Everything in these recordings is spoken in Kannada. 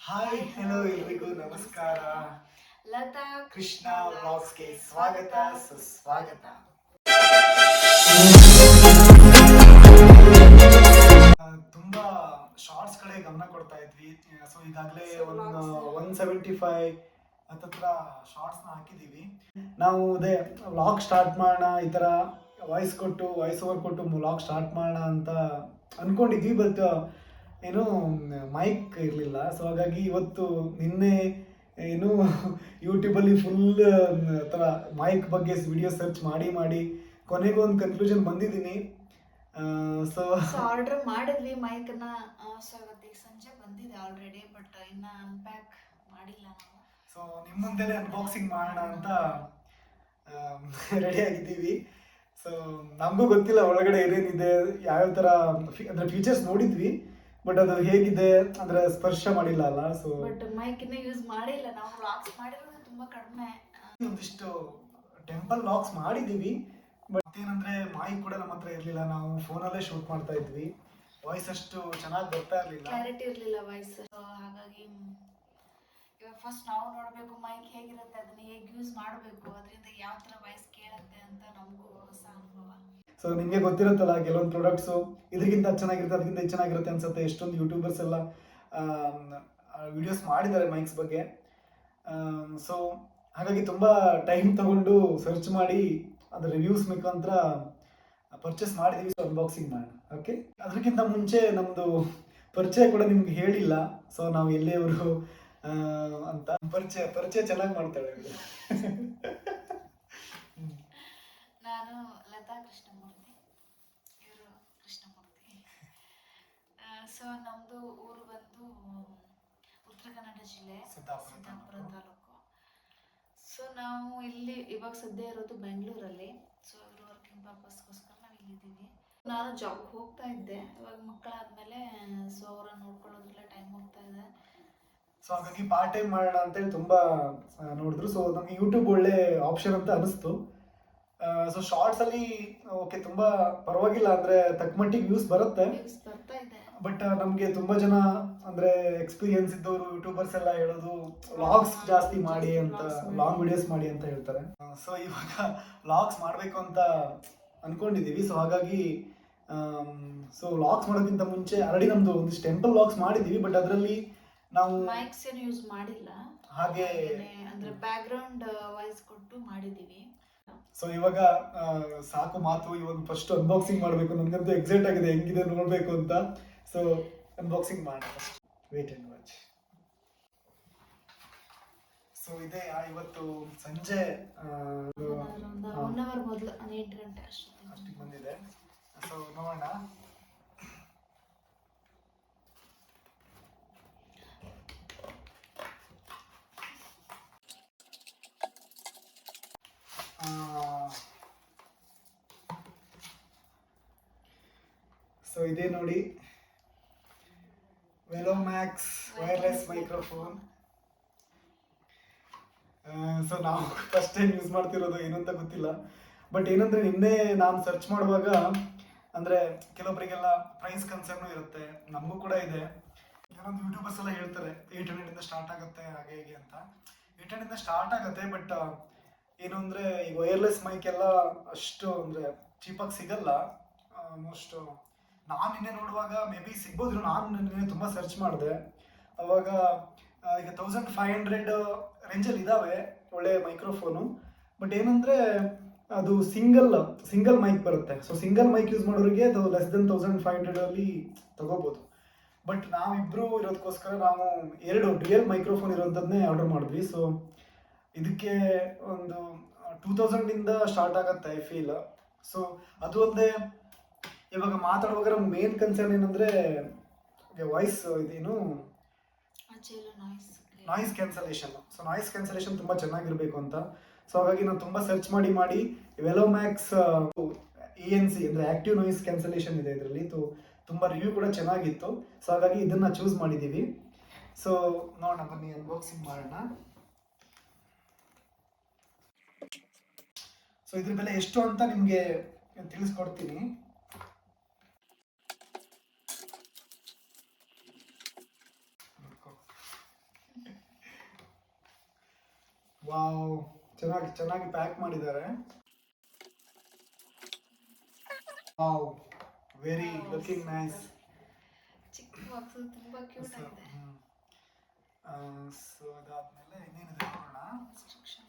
ಹಾಯ್ ಹೆಲೋ ಎಲ್ರಿಗೂ ನಮಸ್ಕಾರ. ಲತಾ ಕೃಷ್ಣ ವ್ಲಾಗ್ಸ್ಗೆ ಸ್ವಾಗತ ಸುಸ್ವಾಗತ. ತುಂಬಾ ಶಾರ್ಟ್ಸ್ ಕಡೆ ಗಮನ ಕೊಡ್ತಾ ಇದ್ವಿ. ಸೊ ಈಗಾಗಲೇ ಒಂದು 175 ಹತ್ತತ್ರ ಶಾರ್ಟ್ಸ್ನ ಹಾಕಿದ್ದೀವಿ. ನಾವು ಅದೇ ವ್ಲಾಗ್ ಸ್ಟಾರ್ಟ್ ಮಾಡೋಣ, ಈ ಥರ ವಾಯ್ಸ್ ಓವರ್ ಕೊಟ್ಟು ವ್ಲಾಗ್ ಸ್ಟಾರ್ಟ್ ಮಾಡೋಣ ಅಂತ ಅಂದ್ಕೊಂಡಿದ್ವಿ. ಬಟ್ ಏನು ಮೈಕ್ ಇರಲಿಲ್ಲ. ಸೊ ಹಾಗಾಗಿ ಇವತ್ತು ನಿನ್ನೆ ಏನು ಯೂಟ್ಯೂಬಲ್ಲಿ ಫುಲ್ ಥರ ಮೈಕ್ ಬಗ್ಗೆ ವಿಡಿಯೋ ಸರ್ಚ್ ಮಾಡಿ ಕೊನೆಗೂ ಒಂದು ಕನ್ಕ್ಲೂಷನ್ ಬಂದಿದ್ದೀನಿ. ಸೊ ಆರ್ಡರ್ ಮಾಡಿದ್ವಿ ಮೈಕ್ನ. ಸೊ ಇವತ್ತಿಗೆ ಸಂಜೆ ಬಂದಿದೆ ಆಲ್ರೆಡಿ, ಬಟ್ ಇನ್ನ ಅನ್ಪ್ಯಾಕ್ ಮಾಡಿಲ್ಲ ನಾವು. ಸೊ ನಿಮ್ಮ ಮುಂದೆನೇ ಅನ್ಬಾಕ್ಸಿಂಗ್ ಮಾಡೋಣ ಅಂತ ರೆಡಿ ಆಗಿದ್ದೀವಿ. ಸೊ ನಮಗೂ ಗೊತ್ತಿಲ್ಲ ಒಳಗಡೆ ಏನೇನಿದೆ, ಯಾವ್ಯಾವ ಥರ ಅಂದರೆ ಫೀಚರ್ಸ್ ನೋಡಿದ್ವಿ, ಬಟ್ ಅದು ಹೇಗಿದೆ ಅಂದ್ರೆ ಸ್ಪರ್ಶ ಮಾಡಿಲ್ಲ ಅಲ್ಲ. ಸೊ ಬಟ್ ಮೈಕ್ ಇನ್ನೂ ಯೂಸ್ ಮಾಡಿಲ್ಲ ನಾವು. ವ್ಲಾಗ್ಸ್ ಮಾಡಿರೋದು ತುಂಬಾ ಕಡಿಮೆ. ಒಂದಿಷ್ಟು ಟೆಂಪಲ್ ವ್ಲಾಗ್ಸ್ ಮಾಡಿದ್ದೀವಿ, ಬಟ್ ಏನಂದ್ರೆ ಮೈಕ್ ಕೂಡ ನಮ್ಮ ಹತ್ರ ಇರಲಿಲ್ಲ. ನಾವು ಫೋನಲ್ಲೇ ಶೂಟ್ ಮಾಡ್ತಾ ಇದ್ವಿ. ವಾಯ್ಸ್ ಅಷ್ಟು ಚೆನ್ನಾಗಿ ಬರ್ತಾ ಇರಲಿಲ್ಲ, ಕ್ಲಾರಿಟಿ ಇರಲಿಲ್ಲ ವಾಯ್ಸ್. ಹಾಗಾಗಿ ಇವಾಗ ಫಸ್ಟ್ ನಾವು ನೋಡಬೇಕು ಮೈಕ್ ಹೇಗಿರುತ್ತೆ, ಅದನ್ನ ಹೇಗೆ ಯೂಸ್ ಮಾಡಬೇಕು, ಅದರಿಂದ ಯಾವ ಥರ ವಾಯ್ಸ್ ಕೇಳುತ್ತೆ ಅಂತ ನಮಗೂ ಹೊಸ ಅನುಭವ. ಸೊ ನಿಮಗೆ ಗೊತ್ತಿರುತ್ತಲ್ಲ, ಕೆಲವೊಂದು ಪ್ರಾಡಕ್ಟ್ಸು ಇದಕ್ಕಿಂತ ಚೆನ್ನಾಗಿರುತ್ತೆ, ಅದಕ್ಕಿಂತ ಚೆನ್ನಾಗಿರುತ್ತೆ ಅನ್ಸುತ್ತೆ. ಎಷ್ಟೊಂದು ಯೂಟ್ಯೂಬರ್ಸ್ ಎಲ್ಲ ವಿಡಿಯೋಸ್ ಮಾಡಿದ್ದಾರೆ ಮೈಕ್ಸ್ ಬಗ್ಗೆ. ಸೊ ಹಾಗಾಗಿ ತುಂಬ ಟೈಮ್ ತಗೊಂಡು ಸರ್ಚ್ ಮಾಡಿ ಅದರ ರಿವ್ಯೂಸ್ ಮುಖಾಂತರ ಪರ್ಚೇಸ್ ಮಾಡಿದ್ದೀವಿ. ಸೊ ಅನ್ಬಾಕ್ಸಿಂಗ್ ಮಾಡೋಣ. ಓಕೆ, ಅದಕ್ಕಿಂತ ಮುಂಚೆ ನಮ್ಮದು ಪರಿಚಯ ಕೂಡ ನಿಮ್ಗೆ ಹೇಳಿಲ್ಲ. ಸೊ ನಾವು ಎಲ್ಲಿಯವರು ಅಂತ ಪರಿಚಯ ಚೆನ್ನಾಗಿ ಮಾಡ್ತಾಳೆ. ನಾನು ಲತಾ ಕೃಷ್ಣಮೂರ್ತಿ, ಇವರು ಕೃಷ್ಣಮೂರ್ತಿ. ಸೊ ನಮ್ಮದು ಊರು ಬಂದು ಉತ್ತರ ಕನ್ನಡ ಜಿಲ್ಲೆ, ಸಿದ್ದಾಪುರ ತಾಲೂಕು. ಸೊ ನಾವು ಇಲ್ಲಿ ಇವಾಗ ಸದ್ಯ ಇರೋದು ಬೆಂಗಳೂರಲ್ಲಿ. ಸೊ ಇವರು ವರ್ಕಿಂಗ್ ಪರ್ಪಸ್ಗೋಸ್ಕರ ನಾವು ಇಲ್ಲಿದ್ದೀವಿ. ನಾನು ಜಾಬ್ಗೆ ಹೋಗ್ತಾ ಇದ್ದೆ, ಇವಾಗ ಮಕ್ಕಳಾದ್ಮೇಲೆ ಸೊ ಅವರನ್ನು ನೋಡ್ಕೊಳ್ಳೋದ್ರಲ್ಲೇ ಟೈಮ್ ಹೋಗ್ತಾ ಇದೆ. ಸೊ ಹಾಗಾಗಿ ಪಾರ್ಟ್ ಟೈಮ್ ಮಾಡೋಣ ಅಂತೇಳಿ ತುಂಬ ನೋಡಿದ್ರು. ಸೊ ನಮಗೆ ಯೂಟ್ಯೂಬ್ ಒಳ್ಳೆ ಆಪ್ಷನ್ ಅಂತ ಅನಿಸ್ತು. ಸೊ ಶಾರ್ಟ್ಸ್ ಅಲ್ಲಿ ಓಕೆ, ತುಂಬಾ ಪರವಾಗಿಲ್ಲ, ಅಂದ್ರೆ ತಕ್ಕ ಮಟ್ಟಿಗೆ ವ್ಯೂಸ್ ಬರ್ತಾ ಇದೆ. ಬಟ್ ನಮಗೆ ತುಂಬಾ ಜನ ಅಂದ್ರೆ ಎಕ್ಸ್ಪೀರಿಯನ್ಸ್ ಇದ್ದವರು ಯೂಟ್ಯೂಬರ್ಸ್ ಎಲ್ಲ ಹೇಳೋದು ವ್ಲಾಗ್ಸ್ ಜಾಸ್ತಿ ಮಾಡಿ ಅಂತ, ಲಾಂಗ್ ವಿಡಿಯೋಸ್ ಮಾಡಿ ಅಂತ ಹೇಳ್ತಾರೆ. ಸೊ ಇವಾಗ ವ್ಲಾಗ್ಸ್ ಮಾಡಬೇಕು ಅಂತ ಅನ್ಕೊಂಡಿದೀವಿ. ಸೊ ಹಾಗಾಗಿ ಸೊ ವ್ಲಾಗ್ಸ್ ಮಾಡೋಕ್ಕಿಂತ ಮುಂಚೆ ಆಲ್ರೆಡಿ ನಮ್ದು ಒಂದಿಷ್ಟು ಟೆಂಪಲ್ ವ್ಲಾಗ್ಸ್ ಮಾಡಿದೀವಿ, ಬಟ್ ಅದರಲ್ಲಿ ನಾವು ಮೈಕ್ಸ್ ಏನು ಯೂಸ್ ಮಾಡಿಲ್ಲ. ಹಾಗೆ ಅಂದ್ರೆ ಬ್ಯಾಕ್ ಗ್ರೌಂಡ್ ವಾಯ್ಸ್ ಕೊಟ್ಟು ಮಾಡಿದೀವಿ. ಸೊ ಇವಾಗ ಸಾಕು ಮಾತು, ಇವಾಗ ಫಸ್ಟ್ ಅನ್ಬಾಕ್ಸಿಂಗ್ ಮಾಡಬೇಕು. ನನಗಂತೂ ಎಕ್ಸೈಟ್ ಆಗಿದೆ ಹೆಂಗಿದೆ ನೋಡಬೇಕು ಅಂತ. ಸೊ ಅನ್ಬಾಕ್ಸಿಂಗ್ ಮಾಡೋಣ, ವೇಟ್ ಅಂಡ್ ವಾಚ್. ಸೊ ಇದೇ ಇವತ್ತು ಸಂಜೆ 1 ಅವರ್ ಮೊದಲು 8 ಗಂಟೆ ಅಷ್ಟಿಗೆ ಬಂದಿದೆ. ಸೊ ನೋಡೋಣ. ಸೊ ಇದೇ ನೋಡಿ, ವೆಲೋಮ್ಯಾಕ್ಸ್ ವೈರ್ಲೆಸ್ ಮೈಕ್ರೋಫೋನ್. ಸೊ ನಾವು ಫಸ್ಟ್ ಟೈಮ್ ಯೂಸ್ ಮಾಡ್ತಿರೋದು, ಏನು ಅಂತ ಗೊತ್ತಿಲ್ಲ. ಬಟ್ ಏನಂದ್ರೆ ನಿನ್ನೆ ನಾನು ಸರ್ಚ್ ಮಾಡುವಾಗ ಅಂದ್ರೆ ಕೆಲವೊಬ್ಬರಿಗೆಲ್ಲ ಪ್ರೈಸ್ ಕನ್ಸರ್ನು ಇರುತ್ತೆ, ನಮಗೂ ಕೂಡ ಇದೆ. ಕೆಲವೊಂದು ಯೂಟ್ಯೂಬರ್ಸ್ ಎಲ್ಲ ಹೇಳ್ತಾರೆ 800 ಇಂದ ಸ್ಟಾರ್ಟ್ ಆಗುತ್ತೆ ಹಾಗೆ ಹೀಗೆ ಅಂತ. 800 ಇಂದ ಸ್ಟಾರ್ಟ್ ಆಗುತ್ತೆ, ಬಟ್ ಏನು ಅಂದರೆ ಈ ವೈರ್ಲೆಸ್ ಮೈಕ್ ಎಲ್ಲ ಅಷ್ಟು ಅಂದರೆ ಚೀಪಾಗಿ ಸಿಗಲ್ಲ. ಆಲ್ಮೋಸ್ಟ್ ನಾನು ನಿನ್ನೆ ನೋಡುವಾಗ ಮೇ ಬಿ ಸಿಗ್ಬೋದು. ನಾನು ನಿನ್ನೆ ತುಂಬ ಸರ್ಚ್ ಮಾಡಿದೆ, ಅವಾಗ ಈಗ 1500 ರೇಂಜಲ್ಲಿ ಇದ್ದಾವೆ ಒಳ್ಳೆ ಮೈಕ್ರೋಫೋನು. ಬಟ್ ಏನಂದರೆ ಅದು ಸಿಂಗಲ್ ಮೈಕ್ ಬರುತ್ತೆ. ಸೊ ಸಿಂಗಲ್ ಮೈಕ್ ಯೂಸ್ ಮಾಡೋರಿಗೆ ಅದು ಲೆಸ್ ದೆನ್ 1500 ತಗೋಬೋದು. ಬಟ್ ನಾವಿಬ್ಬರು ಇರೋದಕ್ಕೋಸ್ಕರ ನಾವು 2 ಡ್ಯುಯಲ್ ಮೈಕ್ರೋಫೋನ್ ಇರೋಂಥದ್ದನ್ನೇ ಆರ್ಡರ್ ಮಾಡಿದ್ವಿ. ಸೊ ಇದಕ್ಕೆ ಒಂದು 2000 ಇಂದ ಸ್ಟಾರ್ಟ್ ಆಗತ್ತೆ ಐ ಫೀಲ್. ಸೊ ಅದು ಒಂದೇ. ಇವಾಗ ಮಾತಾಡುವಾಗ ನಮ್ಮ ಮೇನ್ ಕನ್ಸರ್ನ್ ಏನಂದ್ರೆ ವಾಯ್ಸ್ ಇದೇನು noise cancellation. So noise cancellation ತುಂಬ ಚೆನ್ನಾಗಿರ್ಬೇಕು ಅಂತ. ಸೊ ಹಾಗಾಗಿ ನಾನು ತುಂಬ ಸರ್ಚ್ ಮಾಡಿ ವೆಲೋಮ್ಯಾಕ್ಸ್ ANC ಅಂದರೆ ಆಕ್ಟಿವ್ ನಾಯ್ಸ್ ಕ್ಯಾನ್ಸಲೇಷನ್ ಇದೆ ಇದರಲ್ಲಿ. ತುಂಬ ರಿವ್ಯೂ ಕೂಡ ಚೆನ್ನಾಗಿತ್ತು. ಸೊ ಹಾಗಾಗಿ ಇದನ್ನು ಚೂಸ್ ಮಾಡಿದ್ದೀವಿ. ಸೊ ನೋಡೋಣ, ಬನ್ನಿ ಅನ್ಬಾಕ್ಸಿಂಗ್ ಮಾಡೋಣ. ಸೊ ಇದ್ರ ಬೆಲೆ ಎಷ್ಟು ಅಂತ ನಿಮಗೆ ತಿಳಿಸ್ಕೊಡ್ತೀನಿ. ವಾವ್, ಚೆನ್ನಾಗಿ ಚೆನ್ನಾಗಿ ಪ್ಯಾಕ್ ಮಾಡಿದ್ದಾರೆ. Wow, very looking nice. ಚಿಕ್ಕ ಬಾಕ್ಸ್ ತುಂಬಾ ಕ್ಯೂಟ್ ಆಗಿದೆ. ಸೊ ಅದಾದ್ಮೇಲೆ ಇನ್ನೇನಿದೆ ನೋಡೋಣ. ಇನ್ಸ್ಟ್ರಕ್ಷನ್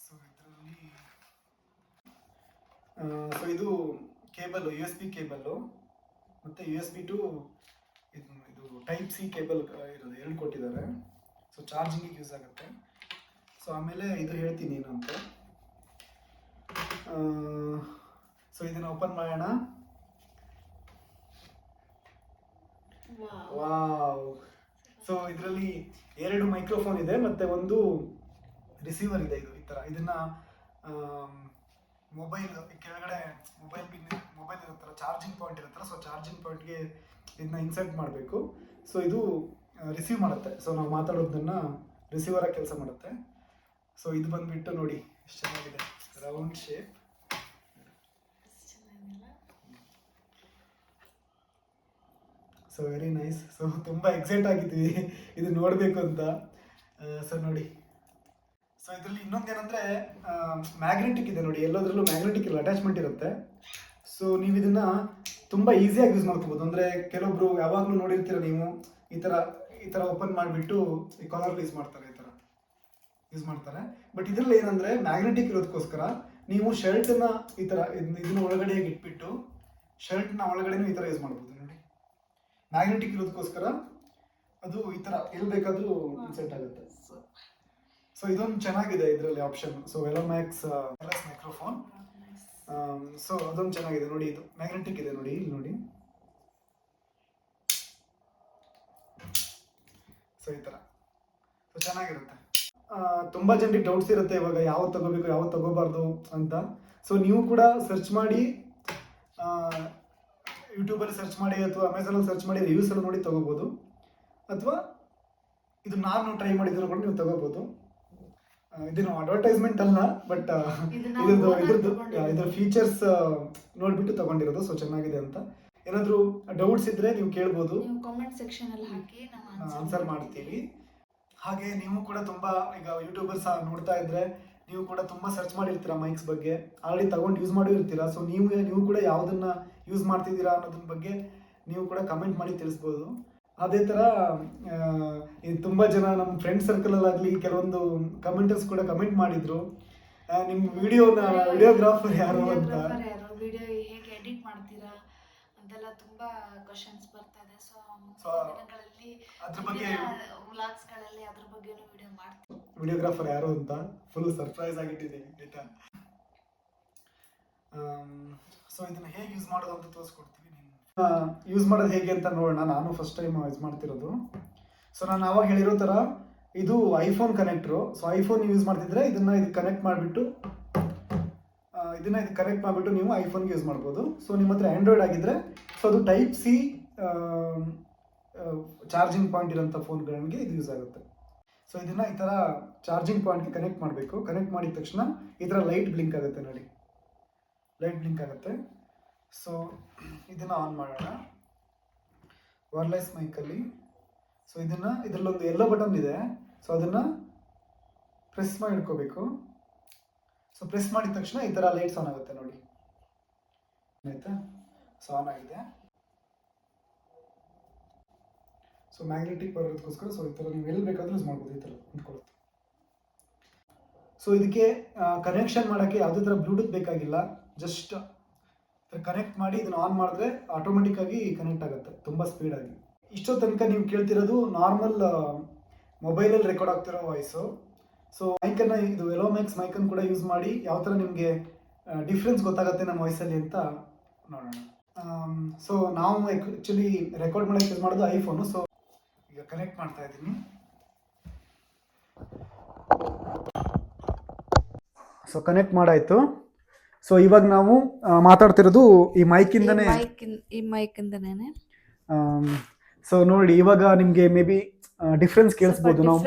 ಸೊ ಇದರಲ್ಲಿ ಸೊ ಇದು ಕೇಬಲ್ USB ಕೇಬಲ್ಲು ಮತ್ತು USB ಟು ಇದು ಟೈಪ್ ಸಿ ಕೇಬಲ್ ಇರೋದು ಎರಡು ಕೊಟ್ಟಿದ್ದಾರೆ. ಸೊ ಚಾರ್ಜಿಂಗಿಗೆ ಯೂಸ್ ಆಗುತ್ತೆ. ಸೊ ಆಮೇಲೆ ಇದು ಹೇಳ್ತೀನಿ ಏನು ಅಂತ. ಸೊ ಇದನ್ನು ಓಪನ್ ಮಾಡೋಣ. ವಾವ್, ಸೊ ಇದರಲ್ಲಿ 2 ಮೈಕ್ರೋಫೋನ್ ಇದೆ ಮತ್ತು ಒಂದು ರಿಸೀವರ್ ಇದೆ. ಇದು ಈ ಥರ ಇದನ್ನು ಮೊಬೈಲ್ ಕೆಳಗಡೆ ಮೊಬೈಲ್ ಇರುತ್ತಲ್ಲ, ಚಾರ್ಜಿಂಗ್ ಪಾಯಿಂಟ್ ಇರುತ್ತಲ್ಲ, ಸೊ ಚಾರ್ಜಿಂಗ್ ಪಾಯಿಂಟ್ಗೆ ಇದನ್ನ ಇನ್ಸರ್ಟ್ ಮಾಡಬೇಕು. ಸೊ ಇದು ರಿಸೀವ್ ಮಾಡುತ್ತೆ. ಸೊ ನಾವು ಮಾತಾಡೋದನ್ನ ರಿಸೀವರ್ ಆಗಿ ಕೆಲಸ ಮಾಡುತ್ತೆ. ಸೊ ಇದು ಬಂದ್ಬಿಟ್ಟು ನೋಡಿ ಎಷ್ಟು ಚೆನ್ನಾಗಿದೆ, round shape. So very nice. So ತುಂಬ ಎಕ್ಸೈಟ್ ಆಗಿದ್ವಿ ಇದು ನೋಡಬೇಕು ಅಂತ. ಸೊ ನೋಡಿ, ಸೊ ಇದರಲ್ಲಿ ಇನ್ನೊಂದೇನೆಂದರೆ ಮ್ಯಾಗ್ನೆಟಿಕ್ ಇದೆ ನೋಡಿ, ಎಲ್ಲದರಲ್ಲೂ ಮ್ಯಾಗ್ನೆಟಿಕ್ ಇಲ್ಲ, ಅಟ್ಯಾಚ್ಮೆಂಟ್ ಇರುತ್ತೆ. ಸೊ ನೀವು ಇದನ್ನು ತುಂಬ ಈಸಿಯಾಗಿ ಯೂಸ್ ಮಾಡ್ಕೋಬೋದು. ಅಂದರೆ ಕೆಲವೊಬ್ರು ಯಾವಾಗಲೂ ನೋಡಿರ್ತೀರ ನೀವು, ಈ ಥರ ಓಪನ್ ಮಾಡಿಬಿಟ್ಟು ಈ ಕಾಲರ್ ಯೂಸ್ ಮಾಡ್ತಾರೆ, ಈ ಥರ ಯೂಸ್ ಮಾಡ್ತಾರೆ. ಬಟ್ ಇದರಲ್ಲಿ ಏನಂದರೆ ಮ್ಯಾಗ್ನೆಟಿಕ್ ಇರೋದಕ್ಕೋಸ್ಕರ ನೀವು ಶರ್ಟನ್ನ ಈ ಥರ ಇದನ್ನ ಒಳಗಡೆ ಇಟ್ಬಿಟ್ಟು ಶರ್ಟ್ನ ಒಳಗಡೆನೂ ಈ ಥರ ಯೂಸ್ ಮಾಡ್ಬೋದು ನೋಡಿ. ಮ್ಯಾಗ್ನೆಟಿಕ್ ಇರೋದಕ್ಕೋಸ್ಕರ ಅದು ಈ ಥರ ಎಲ್ಲಿ ಬೇಕಾದರೂ ಸೆಟ್ ಆಗುತ್ತೆ. ಸೊ ಇದೊಂದು ಚೆನ್ನಾಗಿದೆ ಇದರಲ್ಲಿ option. So Velomax wireless microphone. So ಅದೊಂದು ಚೆನ್ನಾಗಿದೆ ನೋಡಿ, ಇದು ಮ್ಯಾಗ್ನೆಟಿಕ್ ಇದೆ ನೋಡಿ, ಇಲ್ಲಿ ನೋಡಿ. ಸೊ ಈ ಥರ ಸೊ ಚೆನ್ನಾಗಿರುತ್ತೆ. ತುಂಬ ಜನರಿಗೆ ಡೌಟ್ಸ್ ಇರುತ್ತೆ ಇವಾಗ ಯಾವ್ದು ತಗೋಬೇಕು ಯಾವ್ದು ತಗೋಬಾರ್ದು ಅಂತ. ಸೊ ನೀವು ಕೂಡ ಸರ್ಚ್ ಮಾಡಿ, ಯೂಟ್ಯೂಬಲ್ಲಿ ಸರ್ಚ್ ಮಾಡಿ ಅಥವಾ ಅಮೆಝಾನಲ್ಲಿ ಸರ್ಚ್ ಮಾಡಿ ರಿವ್ಯೂಸ್ ಎಲ್ಲ ನೋಡಿ ತಗೋಬೋದು. ಅಥವಾ ಇದು ನಾನು ಟ್ರೈ ಮಾಡಿದ್ರು ಕೂಡ ನೀವು ತಗೋಬೋದು. ಇದು ಅಡ್ವರ್ಟೈಸ್ಮೆಂಟ್ ಅಲ್ಲ, ಬಟ್ ಇದ್ರ ಫೀಚರ್ಸ್ ನೋಡ್ಬಿಟ್ಟು ತಗೊಂಡಿರೋದು. ಸೊ ಚೆನ್ನಾಗಿದೆ ಅಂತ. ಏನಾದರೂ ಡೌಟ್ಸ್ ಇದ್ರೆ ನೀವು ಕೇಳ್ಬೋದು, ಕಾಮೆಂಟ್ ಸೆಕ್ಷನ್ ಅಲ್ಲಿ ಹಾಕಿ ನಾವು ಆನ್ಸರ್ ಮಾಡ್ತೀವಿ. ಹಾಗೆ ನೀವು ಕೂಡ ತುಂಬ ಈಗ ಯೂಟ್ಯೂಬರ್ಸ್ ನೋಡ್ತಾ ಇದ್ರೆ ನೀವು ಕೂಡ ತುಂಬ ಸರ್ಚ್ ಮಾಡಿರ್ತೀರಾ ಮೈಕ್ಸ್ ಬಗ್ಗೆ, ಆಲ್ರೆಡಿ ತಗೊಂಡು ಯೂಸ್ ಮಾಡಿರ್ತೀರಾ. ಸೊ ನೀವು ಕೂಡ ಯಾವುದನ್ನ ಯೂಸ್ ಮಾಡ್ತಿದ್ದೀರಾ ಅನ್ನೋದ್ರ ಬಗ್ಗೆ ನೀವು ಕೂಡ ಕಮೆಂಟ್ ಮಾಡಿ ತಿಳಿಸ್ಬೋದು. ಅದೇ ಥರ ತುಂಬ ಜನ ನಮ್ಮ ಫ್ರೆಂಡ್ ಸರ್ಕಲಲ್ಲಾಗಲಿ ಕೆಲವೊಂದು ಕಮೆಂಟರ್ಸ್ ಕೂಡ ಕಮೆಂಟ್ ಮಾಡಿದ್ರು, ನಿಮ್ಮ ವಿಡಿಯೋಗ್ರಾಫರ್ ಯಾರು ಅಂತ, ವಿಡಿಯೋ ಹೇಗೆ ಎಡಿಟ್ ಮಾಡ್ತೀರಾ ಅಂತೆಲ್ಲ ತುಂಬಾ ಕ್ವಶನ್ಸ್ ಬರ್ತಾ ಇದೆ. ಸೊ ದಿನಗಳಲ್ಲಿ ಅದ್ರ ಬಗ್ಗೆ ವ್ಲಾಗ್ಸ್ಗಳಲ್ಲಿ ಅದ್ರ ಬಗ್ಗೆನೂ ವಿಡಿಯೋ ಮಾಡ್ತೀವಿ. ವಿಡಿಯೋಗ್ರಾಫರ್ ಯಾರು ಅಂತ ಫುಲ್ ಸರ್ಪ್ರೈಸ್ ಆಗಿಟ್ಟಿದ್ದೀವಿ ಆಯ್ತಾ. ಸೊ ಇದನ್ನ ಹೇಗೆ ಯೂಸ್ ಮಾಡೋದು ಅಂತ ತೋರಿಸ್ಕೊಡ್ತೀವಿ. ಯೂಸ್ ಮಾಡೋದು ಹೇಗೆ ಅಂತ ನೋಡೋಣ. ನಾನು ಫಸ್ಟ್ ಟೈಮ್ ಯೂಸ್ ಮಾಡ್ತಿರೋದು. ಸೊ ನಾನು ಆವಾಗ ಹೇಳಿರೋ ಥರ ಇದು iPhone connector. So iPhone use ಮಾಡ್ತಿದ್ರೆ ಇದನ್ನ ಕನೆಕ್ಟ್ ಮಾಡಿಬಿಟ್ಟು ನೀವು ಐಫೋನ್ಗೆ ಯೂಸ್ ಮಾಡ್ಬೋದು. ಸೊ ನಿಮ್ಮ ಹತ್ರ ಆ್ಯಂಡ್ರಾಯ್ಡ್ ಆಗಿದ್ರೆ ಸೊ ಅದು ಟೈಪ್ ಸಿ ಚಾರ್ಜಿಂಗ್ ಪಾಯಿಂಟ್ ಇರೋಂಥ ಫೋನ್ಗಳಿಗೆ ಇದು ಯೂಸ್ ಆಗುತ್ತೆ. ಸೊ ಇದನ್ನು ಈ ಥರ ಚಾರ್ಜಿಂಗ್ ಪಾಯಿಂಟ್ಗೆ ಕನೆಕ್ಟ್ ಮಾಡಬೇಕು. ಕನೆಕ್ಟ್ ಮಾಡಿದ ತಕ್ಷಣ ಈ ಥರ ಲೈಟ್ ಬ್ಲಿಂಕ್ ಆಗುತ್ತೆ ನೋಡಿ, ಲೈಟ್ ಬ್ಲಿಂಕ್ ಆಗುತ್ತೆ. ಸೊ ಇದನ್ನು ಆನ್ ಮಾಡೋಣ ವೈರ್ಲೆಸ್ ಮೈಕಲ್ಲಿ. ಸೊ ಇದರಲ್ಲೊಂದು ಎಲ್ಲೋ ಬಟನ್ ಇದೆ. ಸೊ ಅದನ್ನು ಪ್ರೆಸ್ ಮಾಡಿ ಇಟ್ಕೋಬೇಕು. ಸೊ ಪ್ರೆಸ್ ಮಾಡಿದ ತಕ್ಷಣ ಈ ಥರ ಲೈಟ್ಸ್ ಆನ್ ಆಗುತ್ತೆ ನೋಡಿ, ಆಯಿತಾ. ಸೊ ಆನ್ ಆಗಿದೆ. ಸೊ ಮ್ಯಾಗ್ನೆಟಿಕ್ ಬರೋದಕ್ಕೋಸ್ಕರ ಸೊ ಈ ಥರ ನೀವು ಎಲ್ಲಿ ಬೇಕಾದರೂ ಯೂಸ್ ಮಾಡ್ಬೋದು, ಈ ಥರ ಇಟ್ಕೊಳ್ಳುತ್ತೆ. ಸೊ ಇದಕ್ಕೆ ಕನೆಕ್ಷನ್ ಮಾಡೋಕ್ಕೆ ಯಾವುದೇ ಥರ ಬ್ಲೂಟೂತ್ ಬೇಕಾಗಿಲ್ಲ. ಜಸ್ಟ್ ಕನೆಕ್ಟ್ ಮಾಡಿ ಇದನ್ನು ಆನ್ ಮಾಡಿದ್ರೆ ಆಟೋಮೆಟಿಕ್ಕಾಗಿ ಕನೆಕ್ಟ್ ಆಗುತ್ತೆ ತುಂಬ ಸ್ಪೀಡಾಗಿ. ಇಷ್ಟೋ ತನಕ ನೀವು ಕೇಳ್ತಿರೋದು ನಾರ್ಮಲ್ ಮೊಬೈಲಲ್ಲಿ ರೆಕಾರ್ಡ್ ಆಗ್ತಿರೋ ವಾಯ್ಸು. ಸೊ ಮೈಕನ್ನು ಇದು ವೆಲೋಮ್ಯಾಕ್ಸ್ ಮೈಕನ್ನು ಕೂಡ ಯೂಸ್ ಮಾಡಿ ಯಾವ ಥರ ನಿಮಗೆ ಡಿಫ್ರೆನ್ಸ್ ಗೊತ್ತಾಗುತ್ತೆ ನಮ್ಮ ವಾಯ್ಸಲ್ಲಿ ಅಂತ ನೋಡೋಣ. ಸೊ ನಾವು ಆ್ಯಕ್ಚುಲಿ ರೆಕಾರ್ಡ್ ಮಾಡೋಕ್ಕೆ ಯೂಸ್ ಮಾಡೋದು ಐಫೋನು. ಸೊ ಈಗ ಕನೆಕ್ಟ್ ಮಾಡ್ತಾ ಇದ್ದೀನಿ. So connect ಮಾಡಾಯಿತು. ಸೊ ಇವಾಗ ನಾವು ಮಾತಾಡ್ತಿರೋದು ಈ ಮೈಕಿಂದನೇ. ಸೊ ನೋಡಿ ಇವಾಗ ನಿಮಗೆ ಮೇ ಬಿ ಡಿಫ್ರೆನ್ಸ್ ಕೇಳಿಸ್ಬೋದು. ನಾವು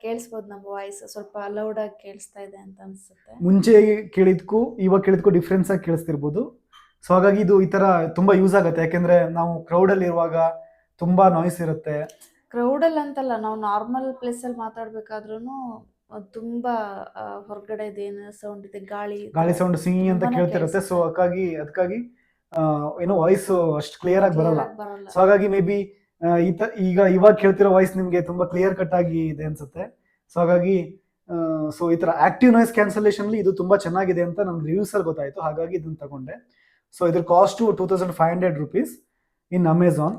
ಕೇಳಿಸ್ಬೋದು, ನಮ್ಮ ವಾಯ್ಸ್ ಸ್ವಲ್ಪ ಲೌಡ್ ಆಗಿ ಕೇಳಿಸ್ತಾ ಇದೆ ಅಂತ ಅನ್ಸುತ್ತೆ. ಮುಂಚೆ ಕೇಳಿದ್ಕು ಇವಾಗ ಕೇಳಿದ್ಕು ಡಿಫ್ರೆನ್ಸ್ ಆಗಿ ಕೇಳಿಸ್ತಿರ್ಬೋದು. ಸೊ ಹಾಗಾಗಿ ಇದು ಈ ಥರ ತುಂಬ ಯೂಸ್ ಆಗುತ್ತೆ. ಯಾಕೆಂದರೆ ನಾವು ಕ್ರೌಡಲ್ಲಿ ಇರುವಾಗ ತುಂಬ ನಾಯ್ಸ್ ಇರುತ್ತೆ. ಕ್ರೌಡಲ್ಲಿ ಅಂತಲ್ಲ, ನಾವು ನಾರ್ಮಲ್ ಪ್ಲೇಸಲ್ಲಿ ಮಾತಾಡ್ಬೇಕಾದ್ರೂ ತುಂಬ ಹೊರಗಡೆದೇನು ಸೌಂಡ್ ಇದೆ, ಗಾಳಿ ಸೌಂಡ್ ಸಿಂಗಿ ಅಂತ ತುಂಬಾನೇ ಕೇಳ್ತಿರುತ್ತೆ. ಸೊ ಕೇಳಿಸುತ್ತೆ. ಅದಕ್ಕಾಗಿ ಏನೋ ವಾಯ್ಸ್ ಅಷ್ಟು ಕ್ಲಿಯರ್ ಆಗಿ ಬರಲ್ಲ. ಬರಲ್ಲ. ಸೊ ಹಾಗಾಗಿ ಮೇ ಬಿ ಇವಾಗ ಕೇಳ್ತಿರೋ ವಾಯ್ಸ್ ನಿಮ್ಗೆ ತುಂಬಾ ಕ್ಲಿಯರ್ ಕಟ್ ಆಗಿ ಇದೆ ಅನ್ಸುತ್ತೆ. ಸೊ ಹಾಗಾಗಿ ಸೊ ಈ ತರ ಆಕ್ಟಿವ್ ನಾಯ್ಸ್ ಕ್ಯಾನ್ಸಲೇಷನ್ ಇದು ತುಂಬಾ ಚೆನ್ನಾಗಿದೆ ಅಂತ ನಮ್ಗೆ ರಿವ್ಯೂಸ್ ಅಲ್ಲಿ ಗೊತ್ತಾಯ್ತು. ಹಾಗಾಗಿ ಇದನ್ನ ತಗೊಂಡೆ. ಸೊ ಇದ್ರ ಕಾಸ್ಟ್ 2500 rupees ಇನ್ ಅಮೆಝಾನ್.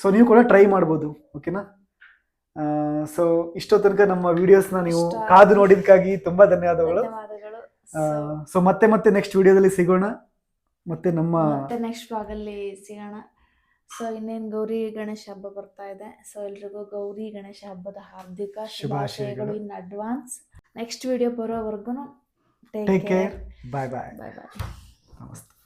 ಸೊ ನೀವು ಕೂಡ ಟ್ರೈ ಮಾಡ್ಬೋದು. ಓಕೆನಾ? ಸೊ ಇಷ್ಟೋ ತನಕ ನಮ್ಮ ವಿಡಿಯೋಸ್ನ ನೀವು ಕಾದು ನೋಡಿದ್ಕಾಗಿ ತುಂಬಾ ಧನ್ಯವಾದಗಳು. ಸೊ ಮತ್ತೆ ನೆಕ್ಸ್ಟ್ ವಿಡಿಯೋದಲ್ಲಿ ಸಿಗೋಣ. ಮತ್ತೆ ನೆಕ್ಸ್ಟ್ ವ್ಲಾಗ್ ಅಲ್ಲಿ ಸಿಗೋಣ. ಸೊ ಇನ್ನೇನು ಗೌರಿ ಗಣೇಶ ಹಬ್ಬ ಬರ್ತಾ ಇದೆ. ಸೊ ಎಲ್ರಿಗೂ ಗೌರಿ ಗಣೇಶ ಹಬ್ಬದ ಹಾರ್ದಿಕ ಶುಭಾಶಯಗಳು ಇನ್ ಅಡ್ವಾನ್ಸ್. ನೆಕ್ಸ್ಟ್ ವಿಡಿಯೋ ಬರೋವರೆಗೂ ಟೇಕ್ ಕೇರ್. ಬಾಯ್ ಬಾಯ್. ಬಾಯ್ ಬಾಯ್. ನಮಸ್ತೆ.